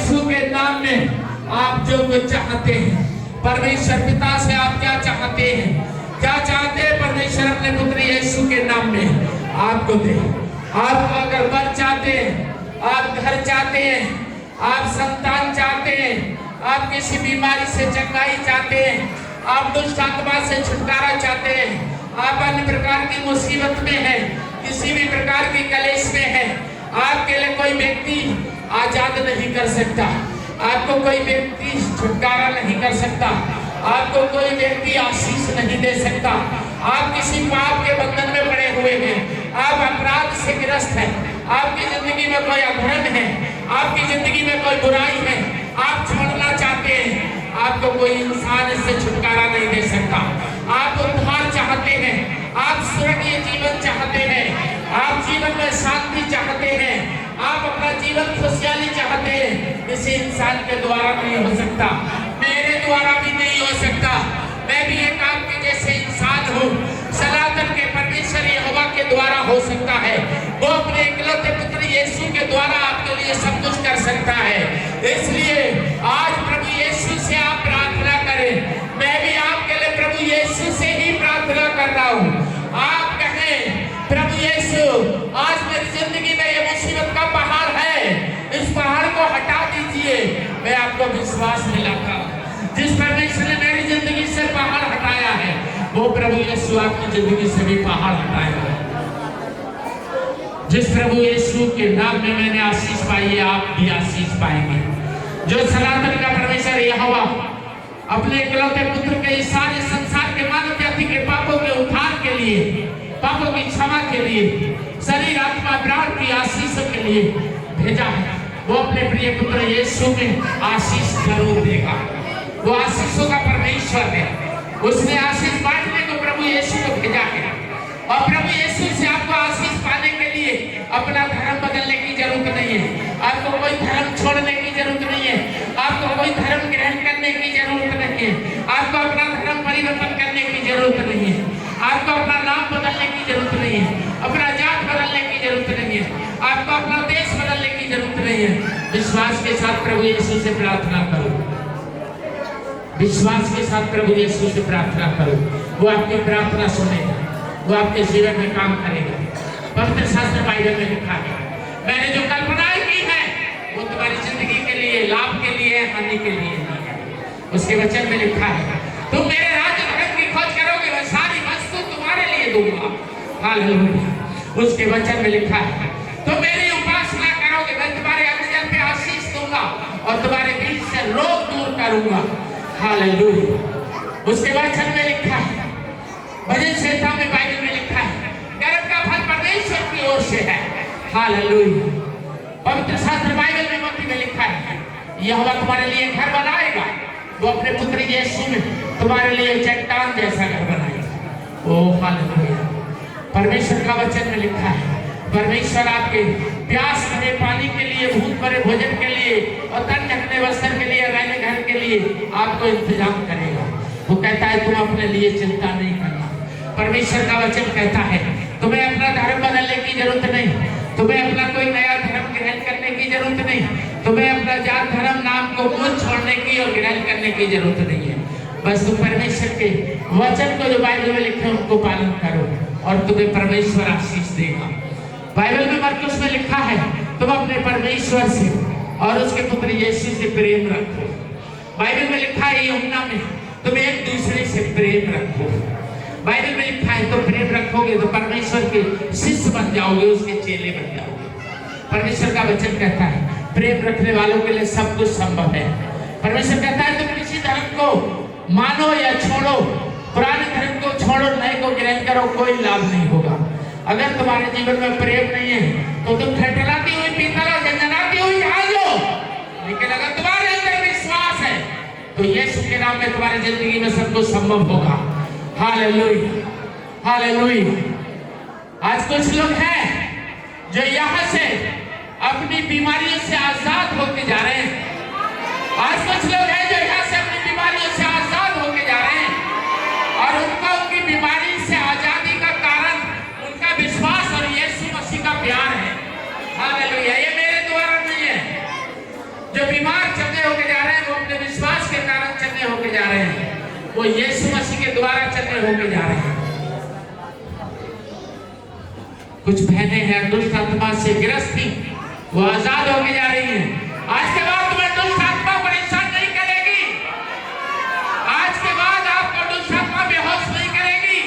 यीशु के नाम में आप जो कुछ चाहते हैं, परमेश्वर पिता से आप क्या चाहते हैं, क्या चाहते हैं, परमेश्वर अपने पुत्र यीशु के नाम में आपको दे। आप अगर बर चाहते हैं, आप घर चाहते हैं, आप संतान चाहते हैं, आप किसी बीमारी से चंगाई चाहते हैं, आप दुष्ट आत्मा से छुटकारा चाहते हैं, आप अन्य प्रकार की मुसीबत में हैं, किसी भी प्रकार की कलेश में हैं, आपके लिए कोई व्यक्ति आजाद नहीं कर सकता, आपको कोई व्यक्ति छुटकारा नहीं कर सकता, आपको कोई व्यक्ति आशीष नहीं दे सकता। आप किसी पाप के बंधन में पड़े हुए हैं, आप अपराध से ग्रस्त हैं, आपकी जिंदगी में कोई अधर्म है, आपकी जिंदगी में कोई बुराई है, आप छोड़ना चाहते हैं, आपको कोई इंसान इससे छुटकारा नहीं दे सकता। आप उद्धार चाहते हैं, आप स्वर्गीय जीवन चाहते हैं, आप जीवन में शांति चाहते हैं, आप अपना जीवन खुशहाली चाहते हैं, किसी इंसान के द्वारा नहीं हो सकता, मेरे द्वारा भी नहीं हो सकता। मैं भी एक आपके जैसे इंसान हूँ, सनातन के परमेश्वर यहोवा के द्वारा हो सकता है। वो अपने इकलौते पुत्र यीशु के द्वारा आपके लिए सब कुछ कर सकता है। इसलिए आज प्रभु यीशु से आप प्रार्थना करें। मैं भी आपके लिए प्रभु यीशु से ही प्रार्थना कर रहा हूँ। आप कहें, प्रभु यीशु, आज मेरी जिंदगी में ये मुसीबत का पहाड़ है, इस पहाड़ को हटा दीजिए। मैं आपको विश्वास दिलाता हूं, जिस परमेश्वर ने मेरी जिंदगी से पहाड़ हटाया है, वो प्रभु यीशु आपकी जिंदगी से भी पहाड़ हटाएगा। जिस प्रभु यीशु के नाम में मैंने आशीष पाई है, आप भी आशीष पाएंगे। जो सनातन का परमेश्वर यहोवा अपने इकलौते पुत्र के सारे संसार के मानव जाति के पापों के उद्धार के लिए, पापों की क्षमा के लिए, शरीर आत्मा प्राण की आशीषों के लिए भेजा है, वो अपने प्रिय पुत्र यीशु में आशीष जरूर देगा। वो आशीषों का परमेश्वर है, उसने आशीष बांटने को प्रभु यीशु को भेजा है। और प्रभु यीशु से आपको आशीष पाने के लिए अपना धर्म बदलने की जरूरत नहीं है, आपको कोई धर्म छोड़ने की जरूरत नहीं है, आपको कोई धर्म ग्रहण करने की जरूरत नहीं है, आपको अपना धर्म परिवर्तन करने की जरूरत नहीं है, आपको अपना नाम बदलने की जरूरत नहीं है, अपना जात बदलने की जरूरत नहीं है, आपको अपना देश बदलने की जरूरत नहीं है। विश्वास के साथ प्रभु यीशु से प्रार्थना करो, विश्वास के साथ प्रभु यीशु से प्रार्थना करो। वो आपकी प्रार्थना सुनेगा, वो आपके जीवन में काम करेगा। पवित्र शास्त्र बाइबल में लिखा है, मैंने जो कल्पनाएं की है वो तुम्हारी जिंदगी के लिए, लाभ के लिए, हानि के लिए नहीं है। उसके वचन में लिखा है, तुम मेरे राज्य धर्म की खोज करोगे, मैं सारी वस्तु तुम्हारे लिए दूंगा। हालेलुया। उसके वचन में लिखा है, तुम मेरी उपासना करोगे, मैं तुम्हारे अंदर पे आशीष दूंगा और तुम्हारे बीच से रोग दूर करूंगा। हालेलुया। उसके वचन में लिखा है, भजन संहिता में बाइबल में लिखा है, कर्म का फल परमेश्वर की ओर से है। हालेलुया। पवित्र शास्त्र बाइबल में मत्ती में लिखा है, यहोवा तुम्हारे लिए घर बनाएगा, वो अपने पुत्र यीशु में तुम्हारे लिए चट्टान जैसा घर बनाएगा। ओ हालेलुया। परमेश्वर का वचन में लिखा है, परमेश्वर आपके प्यास भरे पानी के लिए, भूख भरे भोजन के लिए और तन ढकने वस्त्र के लिए, रहने घर के लिए आपको इंतजाम करेगा। वो कहता है, तुम अपने लिए चिंता नहीं करना। परमेश्वर का वचन कहता है, तुम्हें अपना धर्म बदलने की जरूरत नहीं, तुम्हें अपना कोई नया धर्म ग्रहण करने की जरूरत नहीं, तुम्हें अपना जात धर्म नाम को मुझ छोड़ने की और ग्रहण करने की जरूरत नहीं है। बस तुम परमेश्वर के वचन को जो बाइबल में लिखे उनको पालन करो और तुम्हें परमेश्वर आशीष देगा। बाइबल में मरकुस में लिखा है, तुम अपने परमेश्वर से और उसके पुत्र यीशु से प्रेम रखो। बाइबल में लिखा है, यूहन्ना में, तुम एक दूसरे से प्रेम रखो। बाइबल में लिखा है, तुम प्रेम रखोगे तो परमेश्वर के शिष्य बन जाओगे, उसके चेले बन जाओगे। परमेश्वर का वचन कहता है, प्रेम रखने वालों के लिए सब कुछ संभव है। परमेश्वर कहता है, तुम किसी धर्म को मानो या छोड़ो, पुराने धर्म को छोड़ो, नए को ग्रहण करो, कोई लाभ नहीं होगा। अगर तुम्हारे जीवन में प्रेम नहीं है तो तुम ठठराती हुई, पीतल और झंझनाती हुई आ जाओ। लेकिन अगर तुम्हारे अंदर विश्वास है तो यीशु के नाम में तुम्हारी जिंदगी में सब कुछ संभव होगा। Hallelujah, hallelujah. आज कुछ लोग हैं जो यहाँ से अपनी बीमारियों से आजाद होके जा रहे हैं। आज कुछ लोग हैं जो यहाँ से अपनी बीमारियों से आजाद होके जा रहे हैं और उनको उनकी बीमारी से आजादी का कारण उनका विश्वास और यीशु मसीह का प्यार है। हालेलुया। ये मेरे द्वारा नहीं है। जो बीमार वो यीशु मसीह के द्वारा चंगे होके जा रहे हैं। कुछ बहनें हैं दुष्ट आत्मा से ग्रस्त थी, वो आजाद होके जा रही हैं। आज के बाद तुम्हें दुष्ट आत्मा परेशान नहीं करेगी। आज के बाद आपको दुष्ट आत्मा बेहोश नहीं करेगी।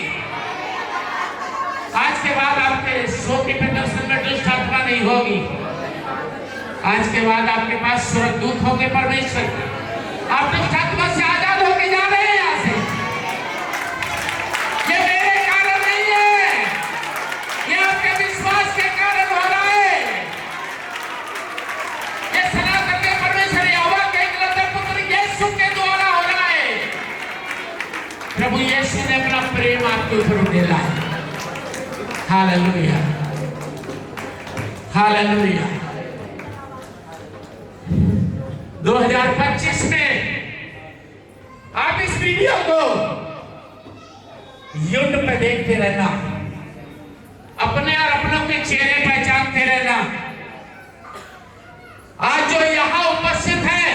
आज के बाद आपके सोते पे दर्शन में दुष्ट आत्मा नहीं होगी। आज के बाद आपके पास स्वर्गदूत होंगे परमेश्वर। आप दुष्ट आत्मा से आजाद होके जा रहे हैं यहाँ से। ये मेरे कारण नहीं है, ये आपके विश्वास के कारण हो रहा है। ये सनातन के परमेश्वर यहोवा के एकलौते पुत्र यीशु के द्वारा हो रहा है। प्रभु यीशु ने अपना प्रेम आपके ऊपर उड़ेला है। Hallelujah, hallelujah. 2025 में आप इस वीडियो को यूट्यूब पे देखते रहना, अपने और अपनों के चेहरे पहचानते रहना। आज जो यहां उपस्थित है,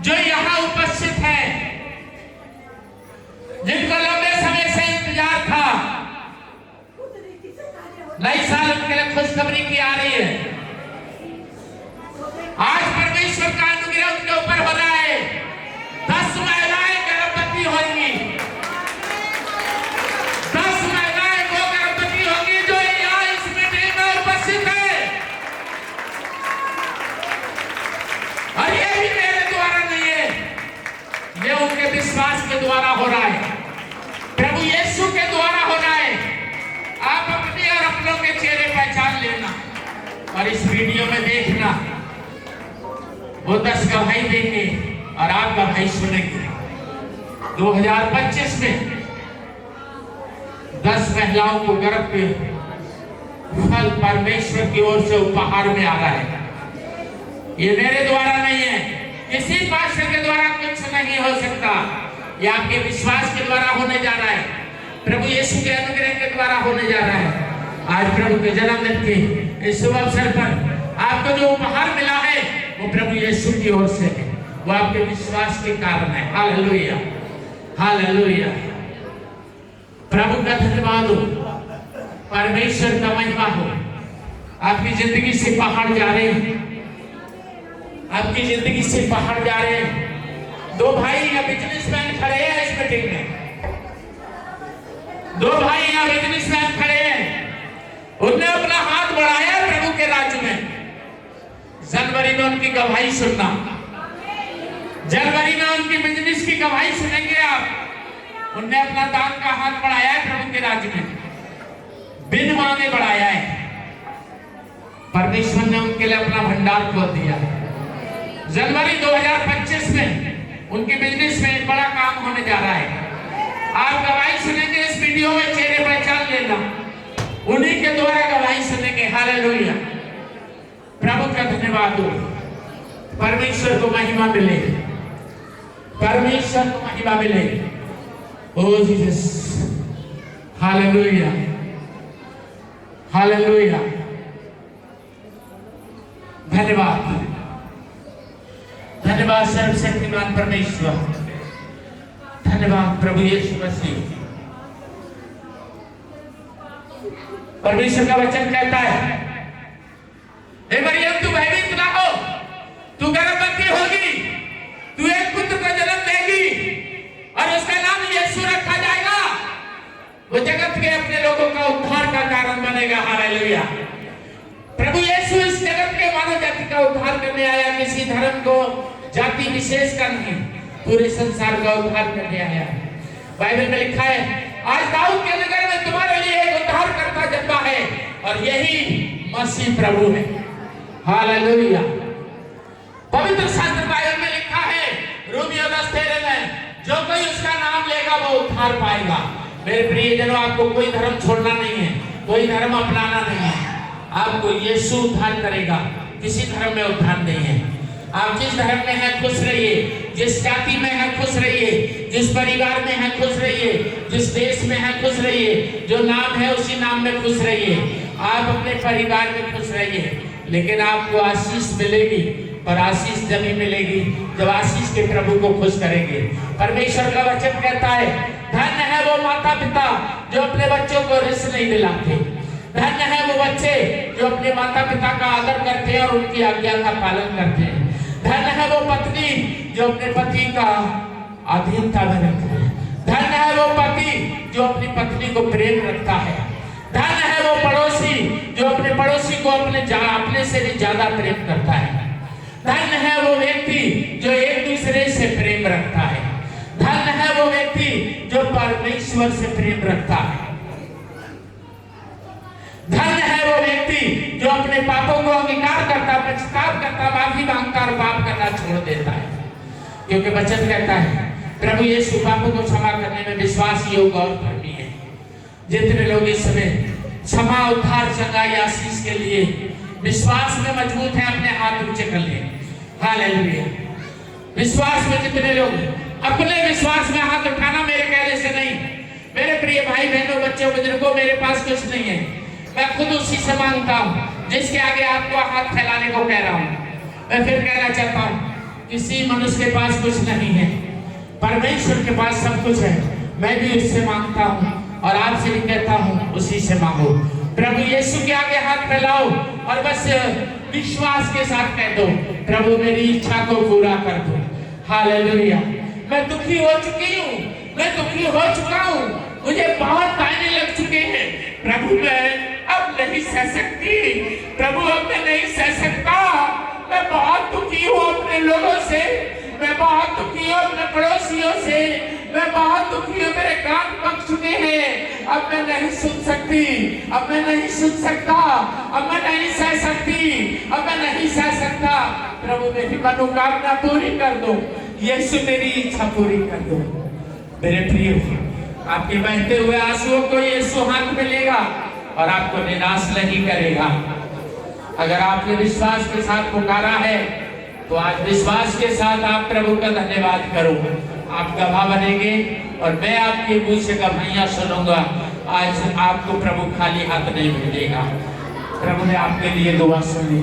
जो यहां उपस्थित है, जिनको लंबे समय से इंतजार था, नई साल उनके लिए खुशखबरी की आ रही है। आज परमेश्वर का अनुग्रह उनके ऊपर हो रहा है। 10 महिलाएं गर्भवती होंगी, 10 महिलाएं वो गर्भवती होंगी जो यहाँ इस मीटिंग में उपस्थित है। और ये भी मेरे द्वारा नहीं है, ये उनके विश्वास के द्वारा हो रहा है, प्रभु यीशु के द्वारा हो रहा है। आप अपने और अपनों के चेहरे पहचान लेना और इस वीडियो में देखना। वो 10 गवाही देंगे और आप गवाही सुनेंगे। 2025 में 10 महिलाओं को गर्भ के फल परमेश्वर की ओर से उपहार में आ रहा है। ये मेरे द्वारा नहीं है, किसी पास्टर के द्वारा कुछ नहीं हो सकता। ये आपके विश्वास के द्वारा होने जा रहा है, प्रभु यीशु के अनुग्रह के द्वारा होने जा रहा है। आज प्रभु के जन्मदिन के इस शुभ अवसर पर आपको जो उपहार मिला है वो प्रभु यीशु की ओर से है, वो आपके विश्वास के कारण है। Hallelujah, hallelujah. प्रभु का धन्यवाद हो, परमेश्वर का महिमा हो। आपकी जिंदगी से पहाड़ जा रहे हैं, आपकी जिंदगी से पहाड़ जा रहे हैं। 2 भाई यहाँ बिजनेसमैन खड़े हैं इस मीटिंग में, 2 भाई यहाँ बिजनेसमैन खड़े हैं। उन्होंने अपना हाथ बढ़ाया प्रभु के राज्य में। जनवरी में उनकी गवाही सुनना, जनवरी में उनकी बिजनेस की गवाही सुनेंगे आप। उन्होंने अपना दान का हाथ बढ़ाया है प्रभु के राज्य में, बिन मांगे बढ़ाया है। परमेश्वर ने उनके लिए अपना भंडार खोल दिया। जनवरी 2025 में उनकी बिजनेस में एक बड़ा काम होने जा रहा है। आप गवाही सुनेंगे इस वीडियो में, चेहरे पहचान लेना, उन्हीं के द्वारा गवाही सुनेंगे। हालेलुया, प्रभु का धन्यवाद हो। परमेश्वर को महिमा मिले, परमेश्वर को महिमा मिले। ओ जीसस, हालेलुया, हालेलुया। धन्यवाद, धन्यवाद सर्वशक्तिमान परमेश्वर, धन्यवाद प्रभु यीशु मसीह। परमेश्वर का वचन कहता है, हे मरियम तू भयभीत ना हो, तू गर्भवती होगी, तू एक पुत्र को जन्म देगी और उसका नाम यीशु रखा जाएगा। वो जगत के अपने लोगों का उद्धार का कारण बनेगा। हालेलुया। प्रभु यीशु इस जगत के मानव जाति का उद्धार करने आया, किसी धर्म को जाति विशेष का नहीं, पूरे संसार का उद्धार करने आया। बाइबल में लिखा है, आज दाऊद के नगर में तुम्हारे लिए एक उद्धारकर्ता जन्मा है और यही मसीह प्रभु है। हालेलुया। पवित्र शास्त्र बाइबल में लिखा है रोमियो 10:13 में, जो कोई उसका नाम लेगा वो उद्धार पाएगा। मेरे प्रियजनों, आपको कोई धर्म छोड़ना नहीं है, कोई धर्म अपनाना नहीं है। आपको यीशु उद्धार करेगा, किसी धर्म में उद्धार नहीं है। आप जिस धर्म में हैं खुश रहिए, जिस जाति में हैं खुश रहिए, जिस परिवार में हैं खुश रहिए, जिस देश में हैं खुश रहिए, जो नाम है उसी नाम में खुश रहिए। आप अपने परिवार में खुश रहिए, लेकिन आपको आशीष मिलेगी और आशीष जमीन मिलेगी जब आशीष के प्रभु को खुश करेंगे। परमेश्वर का वचन कहता है धन्य है वो माता पिता जो अपने बच्चों को रिस्क नहीं दिलाते। धन्य है वो बच्चे जो अपने माता पिता का आदर करते हैं और उनकी आज्ञा का पालन करते हैं। धन्य है वो पत्नी जो अपने पति का अधीनता में रखती है। धन्य है वो पति जो अपनी पत्नी को प्रेम रखता है। धन्य है वो पड़ोसी जो अपने पड़ोसी को अपने से भी ज्यादा प्रेम करता है। धन्य है वो व्यक्ति जो एक दूसरे से प्रेम रखता है। धन्य है वो व्यक्ति जो परमेश्वर से प्रेम रखता है। धन्य है वो व्यक्ति जो अपने पापों को अंगीकार करता, पश्चाताप करता, माफी मांगता और पाप करना छोड़ देता है। क्योंकि वचन कहता है प्रभु यीशु पापों को क्षमा करने में विश्वास योग्य और धर्मी है। जितने लोग इस समय क्षमा, उद्धार, चंगाई, आशीष के लिए विश्वास में मजबूत हैं अपने हाथ ऊंचे कर ले। हालेलुया। विश्वास में जितने लोग अपने विश्वास में हाथ उठाना मेरे कहने से नहीं। मेरे प्रिय भाई बहनों, बच्चों, बुजुर्गों, मेरे पास कुछ नहीं है, मैं खुद उसी से मांगता हूँ जिसके आगे आपको हाथ फैलाने को कह रहा हूँ। मैं फिर कहना चाहता हूँ किसी मनुष्य के पास कुछ नहीं है, परमेश्वर के पास सब कुछ है। मैं भी उससे मांगता हूँ और आपसे भी कहता हूँ उसी से मांगो। प्रभु यीशु के आगे हाथ फैलाओ और बस विश्वास के साथ कह दो प्रभु मेरी इच्छा को पूरा कर दो। हालेलुया। मैं दुखी हो चुकी हूँ, मैं दुखी हो चुका हूँ, मुझे बहुत ताने लग चुके हैं। प्रभु मैं अब नहीं सह सकती, प्रभु अब मैं नहीं सह सकता। मैं बहुत दुखी हूँ अपने लोगों से, मैं बहुत दुखी हूँ अपने पड़ोसियों से, मैं बहुत दुखी हूँ, मेरे कान पक चुके हैं। अब मैं नहीं सुन सकती, अब मैं नहीं सुन सकता, अब मैं नहीं सह सकती, अब मैं नहीं सह सकता। प्रभु मेरी मनोकामना पूरी कर दो, यीशु मेरी इच्छा पूरी कर दो। मेरे प्रिय, आपके बहते हुए आंसुओं को यीशु हाथ में लेगा और आपको निराश नहीं करेगा। अगर आपने विश्वास के साथ पुकारा है तो आज विश्वास के साथ आप प्रभु का धन्यवाद करो। आप गवाह बनेंगे और मैं आपके मुंह से गवाहियां सुनूंगा। आज आपको प्रभु खाली हाथ नहीं भेजेगा। प्रभु ने आपके लिए दुआ सुनी,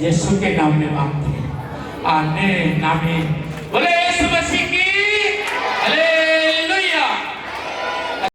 यीशु के नाम में मांगते हैं। आमीन, आमीन।